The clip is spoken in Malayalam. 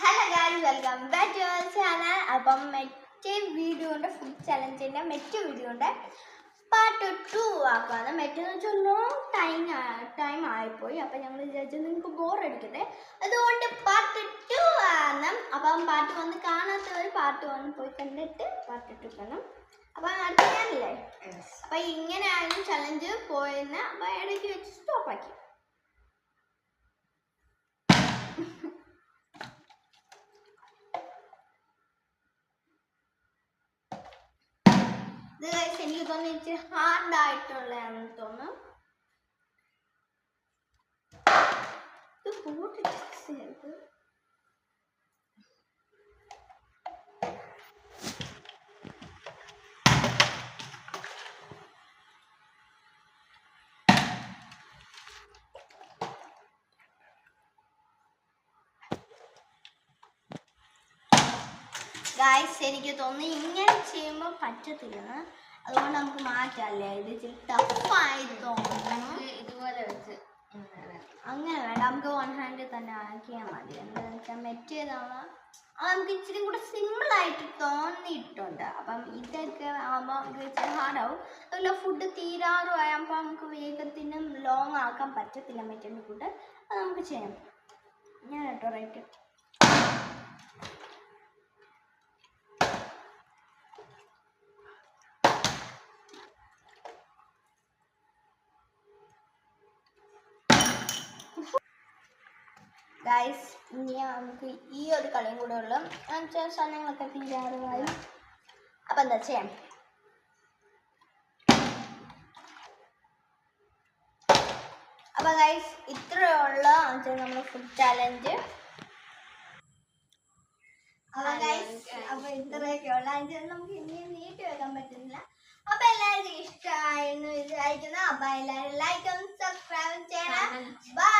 Hello guys, welcome back to our channel. അപ്പം മറ്റേ വീഡിയോയുടെ ഫുഡ് ചലഞ്ചിൻ്റെ മറ്റേ വീഡിയോയുടെ പാർട്ട് 2 ആക്കാണ്. മറ്റേന്ന് വെച്ചാൽ ലോങ് ടൈം ആയിപ്പോയി. അപ്പം ഞങ്ങൾ വിചാരിച്ചത് നിങ്ങൾക്ക് ബോറടിക്കട്ടെ, അതുകൊണ്ട് പാർട്ട് 2 ആണ്. അപ്പം പാർട്ട് 1 കാണാത്തവർ പാർട്ട് 1 പോയി കണ്ടിട്ട് പാർട്ട് 2 കാണാം. അപ്പം അടുത്ത ഞാനല്ലേ. അപ്പം ഇങ്ങനെയായിരുന്നു ചലഞ്ച് പോയെന്ന്. അപ്പം ഇടയ്ക്ക് വെച്ച് സ്റ്റോപ്പാക്കി. എനിക്ക് തോന്നുന്നു ഇച്ചിരി ഹാർഡായിട്ടുള്ളതാണെന്ന് തോന്നുന്നു. ഗായ്സ്, എനിക്ക് തോന്നുന്നു ഇങ്ങനെ ചെയ്യുമ്പോൾ പറ്റത്തില്ല. അതുകൊണ്ട് നമുക്ക് മാറ്റാല്ലേ. ഇത് ഇച്ചിരി ടഫായി തോന്നുന്നു. ഇതുപോലെ വെച്ച് അങ്ങനെ വേണ്ട, നമുക്ക് 1 ഹാൻഡിൽ തന്നെ ആക്കിയാൽ മതി. എന്താണെന്ന് വെച്ചാൽ മറ്റേതാണ് നമുക്ക് ഇച്ചിരി കൂടെ സിമ്പിളായിട്ട് തോന്നിയിട്ടുണ്ട്. അപ്പം ഇതൊക്കെ ആകുമ്പോൾ നമുക്ക് ഇച്ചിരി ഹാർഡാവും. അതുപോലെ ഫുഡ് തീരാറുമായപ്പോൾ നമുക്ക് വേഗത്തിന് ലോങ് ആക്കാൻ പറ്റത്തില്ല മറ്റേ ഫുഡ്. അത് നമുക്ക് ചെയ്യാം. ഞാൻ കേട്ടോ റൈറ്റ്. ഗൈസ്, ഇനി നമുക്ക് ഈ ഒരു കളിയും കൂടെ ഉള്ളു. എന്നുവെച്ചാൽ സാധനങ്ങളൊക്കെ തീരാറുമായി. അപ്പം എന്താ ചെയ്യാം? അപ്പം ഗൈസ്, ഇത്രയുള്ള നമ്മുടെ ഫുഡ് ചാലഞ്ച്. അപ്പം ഗൈസ്, അപ്പം ഇത്രയൊക്കെയുള്ള നമുക്ക് ഇനി നീട്ടി വെക്കാൻ പറ്റുന്നില്ല. അപ്പം എല്ലാവർക്കും ഇഷ്ടമായിരുന്നു വിചാരിക്കുന്നു. അപ്പം എല്ലാവരും ലൈക്കും സബ്സ്ക്രൈബും ചെയ്യണം. ബൈ.